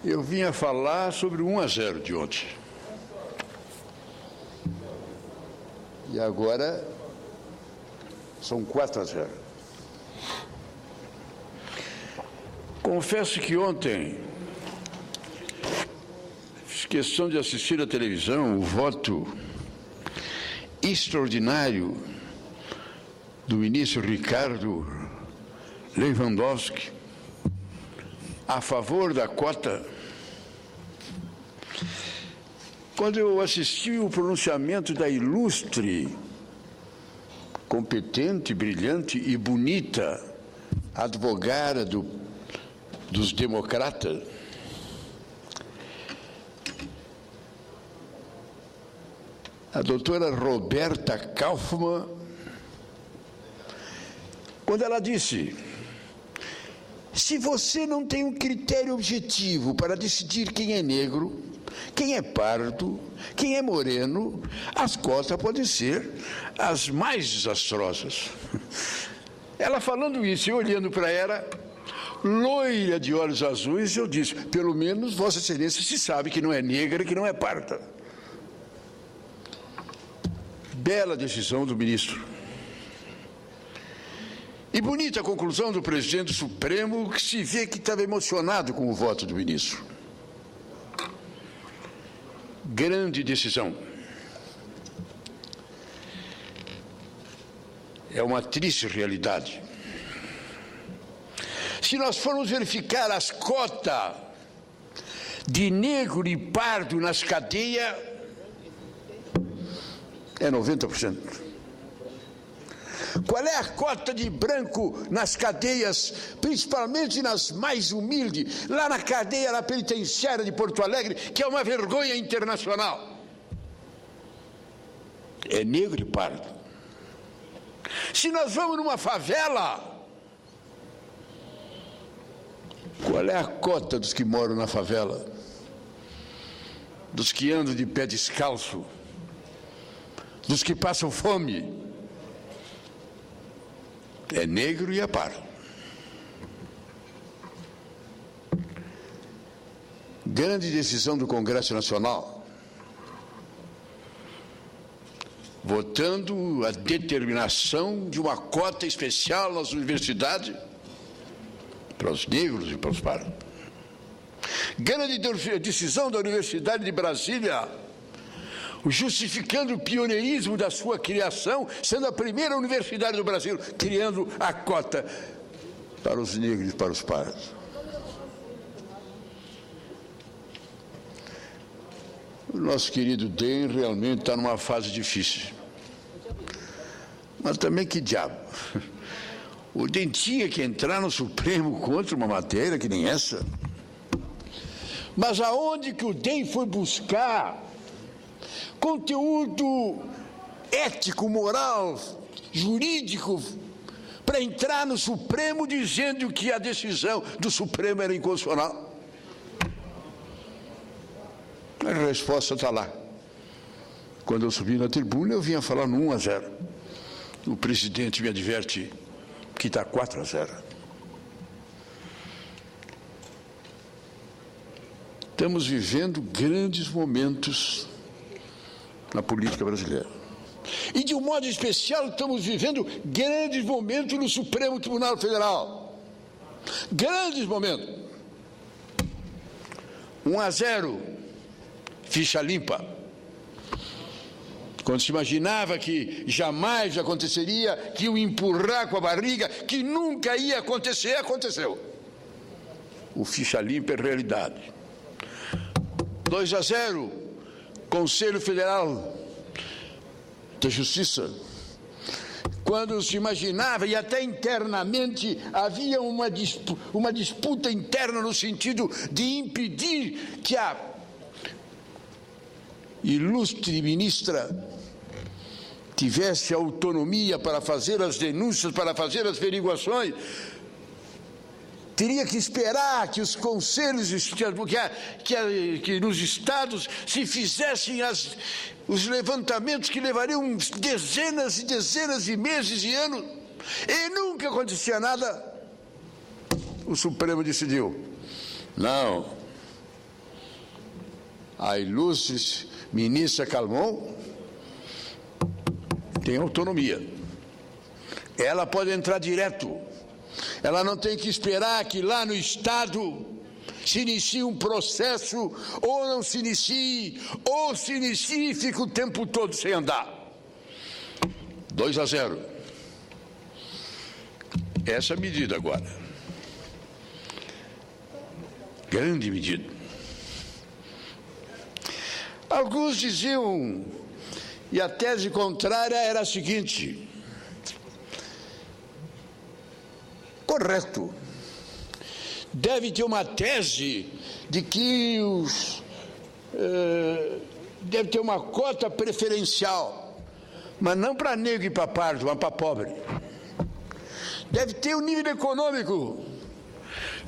Eu vinha falar sobre o 1-0 de ontem. E agora são 4-0. Confesso que ontem fiz questão de assistir à televisão o voto extraordinário do ministro Ricardo Lewandowski a favor da cota. Quando eu assisti o pronunciamento da ilustre, competente, brilhante e bonita advogada dos democratas, a doutora Roberta Kaufmann, quando ela disse: se você não tem um critério objetivo para decidir quem é negro, quem é pardo, quem é moreno, as cotas podem ser as mais desastrosas. Ela falando isso e olhando para ela, loira de olhos azuis, eu disse: pelo menos Vossa Excelência se sabe que não é negra e que não é parda. Bela decisão do ministro. E bonita a conclusão do presidente do Supremo, que se vê que estava emocionado com o voto do ministro. Grande decisão. É uma triste realidade. Se nós formos verificar as cotas de negro e pardo nas cadeias, é 90%. Qual é a cota de branco nas cadeias, principalmente nas mais humildes, lá na cadeia da penitenciária de Porto Alegre, que é uma vergonha internacional? É negro e pardo. Se nós vamos numa favela, qual é a cota dos que moram na favela? Dos que andam de pé descalço? Dos que passam fome? É negro e é pardo. Grande decisão do Congresso Nacional, votando a determinação de uma cota especial nas universidades para os negros e para os pardos. Grande decisão da Universidade de Brasília, justificando o pioneirismo da sua criação, sendo a primeira universidade do Brasil criando a cota para os negros e para os pardos. O nosso querido DEM realmente está numa fase difícil. Mas também que diabo. O DEM tinha que entrar no Supremo contra uma matéria que nem essa. Mas aonde que o DEM foi buscar conteúdo ético, moral, jurídico, para entrar no Supremo dizendo que a decisão do Supremo era inconstitucional? A resposta está lá. Quando eu subi na tribuna, eu vinha falar no 1-0. O presidente me adverte que está 4-0. Estamos vivendo grandes momentos na política brasileira. E, de um modo especial, estamos vivendo grandes momentos no Supremo Tribunal Federal. Grandes momentos. 1-0, ficha limpa. Quando se imaginava que jamais aconteceria, que o empurrar com a barriga, que nunca ia acontecer, aconteceu. O ficha limpa é realidade. 2-0, Conselho Federal da Justiça. Quando se imaginava, e até internamente, havia uma disputa interna no sentido de impedir que a ilustre ministra tivesse autonomia para fazer as denúncias, para fazer as averiguações. Teria que esperar que os conselhos, que nos estados se fizessem os levantamentos que levariam dezenas e dezenas de meses e anos, e nunca acontecia nada. O Supremo decidiu: não, A ilustre ministra Calmon tem autonomia. Ela pode entrar direto. Ela não tem que esperar que lá no Estado se inicie um processo, ou não se inicie, ou se inicie e fica o tempo todo sem andar. 2-0. Essa medida agora. Grande medida. Alguns diziam, e a tese contrária era a seguinte: correto, deve ter uma tese de que deve ter uma cota preferencial, mas não para negro e para pardo, mas para pobre. Deve ter um nível econômico,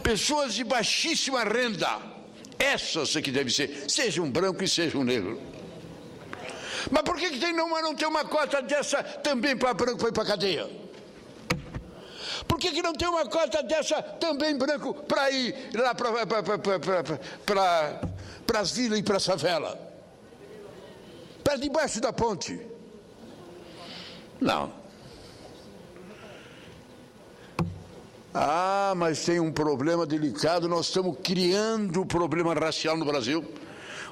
pessoas de baixíssima renda, essas é que deve ser, seja um branco e seja um negro. Mas por que não tem uma cota dessa também para branco para ir para a cadeia? Por que não tem uma cota dessa também branco para ir lá para as vilas e para a favela? Para debaixo da ponte? Não. Ah, mas tem um problema delicado, nós estamos criando problema racial no Brasil.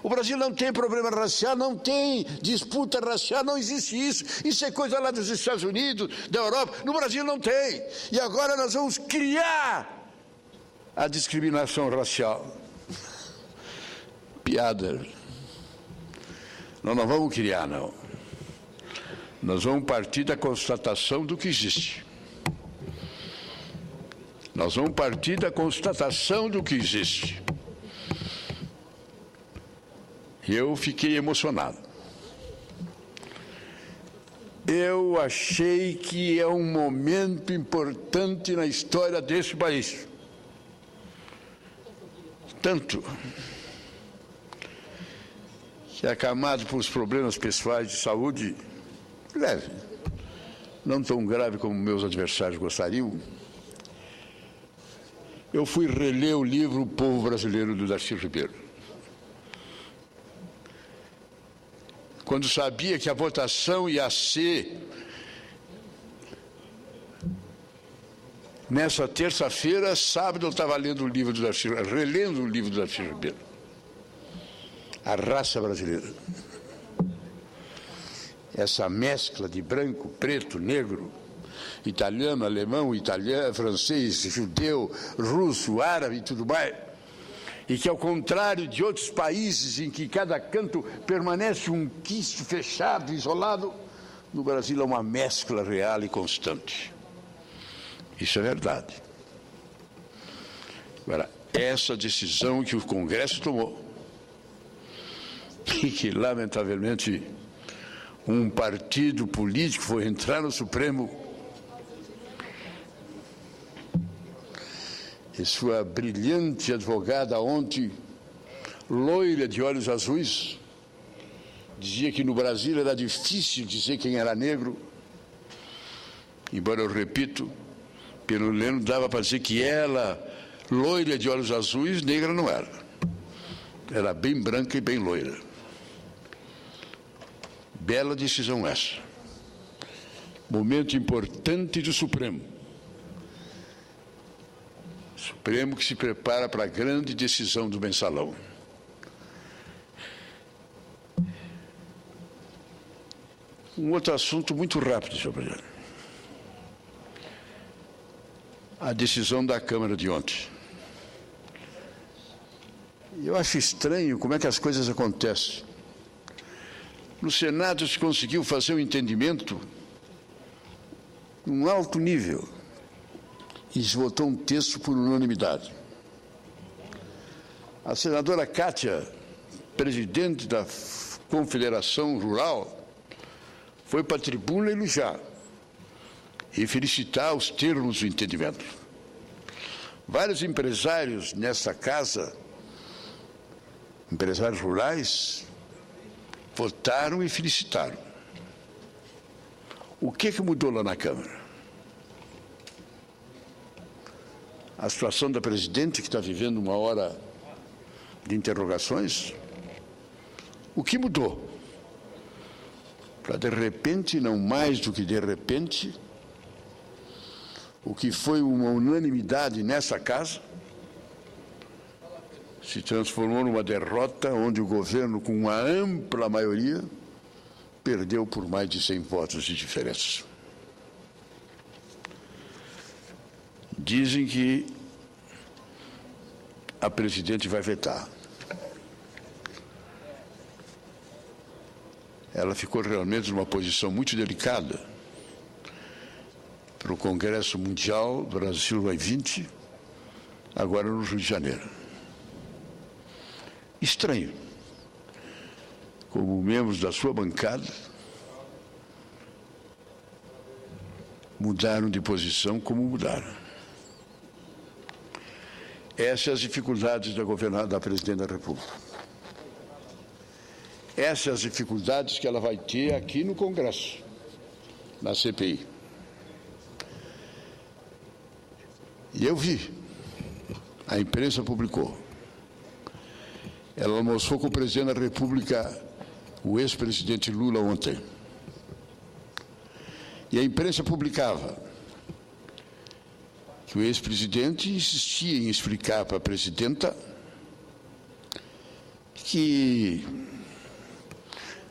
O Brasil não tem problema racial, não tem disputa racial, não existe isso. Isso é coisa lá dos Estados Unidos, da Europa. No Brasil não tem. E agora nós vamos criar a discriminação racial. Piada. Nós não vamos criar, não. Nós vamos partir da constatação do que existe. Nós vamos partir da constatação do que existe. Eu fiquei emocionado. Eu achei que é um momento importante na história desse país. Tanto que, acamado por problemas pessoais de saúde, leve, não tão grave como meus adversários gostariam, eu fui reler o livro O Povo Brasileiro, do Darcy Ribeiro. Quando sabia que a votação ia ser nessa terça-feira, sábado eu estava lendo o livro do Darcy, relendo o livro do Darcy Ribeiro. A raça brasileira. Essa mescla de branco, preto, negro, italiano, alemão, italiano, francês, judeu, russo, árabe e tudo mais. E que, ao contrário de outros países em que cada canto permanece um quisto fechado, isolado, no Brasil é uma mescla real e constante. Isso é verdade. Agora, essa decisão que o Congresso tomou, e que, lamentavelmente, um partido político foi entrar no Supremo, e sua brilhante advogada ontem, loira de olhos azuis, dizia que no Brasil era difícil dizer quem era negro, embora eu repito, pelo menos dava para dizer que ela, loira de olhos azuis, negra não era. Era bem branca e bem loira. Bela decisão essa. Momento importante do Supremo. Supremo que se prepara para a grande decisão do mensalão. Um outro assunto muito rápido, senhor presidente. A decisão da Câmara de ontem. Eu acho estranho como é que as coisas acontecem. No Senado se conseguiu fazer um entendimento num alto nível. E se votou um texto por unanimidade. A senadora Kátia, presidente da Confederação Rural, foi para a tribuna elogiar e felicitar os termos do entendimento. Vários empresários nesta casa, empresários rurais, votaram e felicitaram. O que mudou lá na Câmara? A situação da presidente, que está vivendo uma hora de interrogações? O que mudou? Para de repente, não mais do que de repente, o que foi uma unanimidade nessa casa se transformou numa derrota onde o governo, com uma ampla maioria, perdeu por mais de 100 votos de diferença. Dizem que a presidente vai vetar. Ela ficou realmente numa posição muito delicada para o Congresso Mundial Brasil vai 20, agora no Rio de Janeiro. Estranho, como membros da sua bancada mudaram de posição como mudaram. Essas são as dificuldades da presidente da República. Essas são as dificuldades que ela vai ter aqui no Congresso, na CPI. E eu vi, a imprensa publicou. Ela almoçou com o presidente da República, o ex-presidente Lula, ontem. E a imprensa publicava que o ex-presidente insistia em explicar para a presidenta que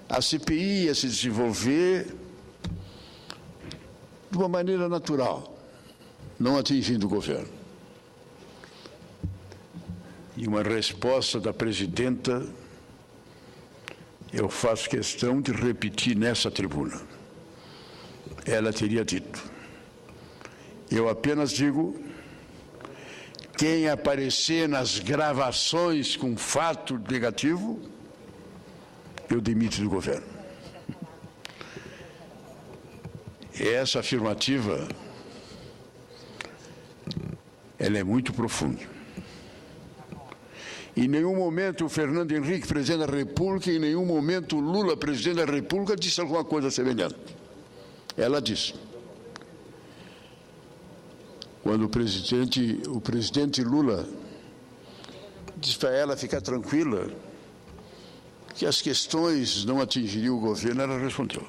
a CPI ia se desenvolver de uma maneira natural, não atingindo o governo. E uma resposta da presidenta, eu faço questão de repetir nessa tribuna. Ela teria dito: eu apenas digo, quem aparecer nas gravações com fato negativo, eu demito do governo. Essa afirmativa, ela é muito profunda. Em nenhum momento o Fernando Henrique, presidente da República, em nenhum momento o Lula, presidente da República, disse alguma coisa semelhante. Ela disse. Quando o presidente Lula disse para ela ficar tranquila, que as questões não atingiriam o governo, ela respondeu: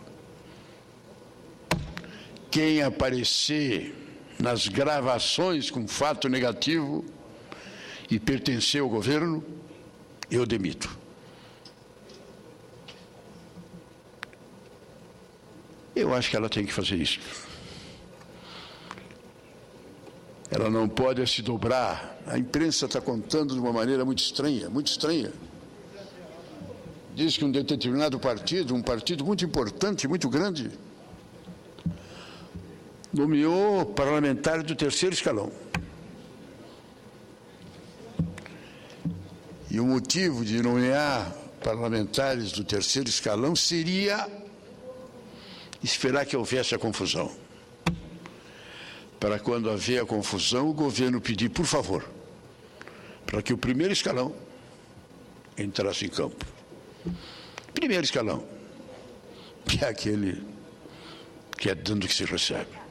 quem aparecer nas gravações com fato negativo e pertencer ao governo, eu demito. Eu acho que ela tem que fazer isso. Ela não pode se dobrar. A imprensa está contando de uma maneira muito estranha, muito estranha. Diz que um determinado partido, um partido muito importante, muito grande, nomeou parlamentares do terceiro escalão. E o motivo de nomear parlamentares do terceiro escalão seria esperar que houvesse a confusão. Para quando haver a confusão, o governo pedir, por favor, para que o primeiro escalão entrasse em campo. Primeiro escalão, que é aquele que é dando que se recebe.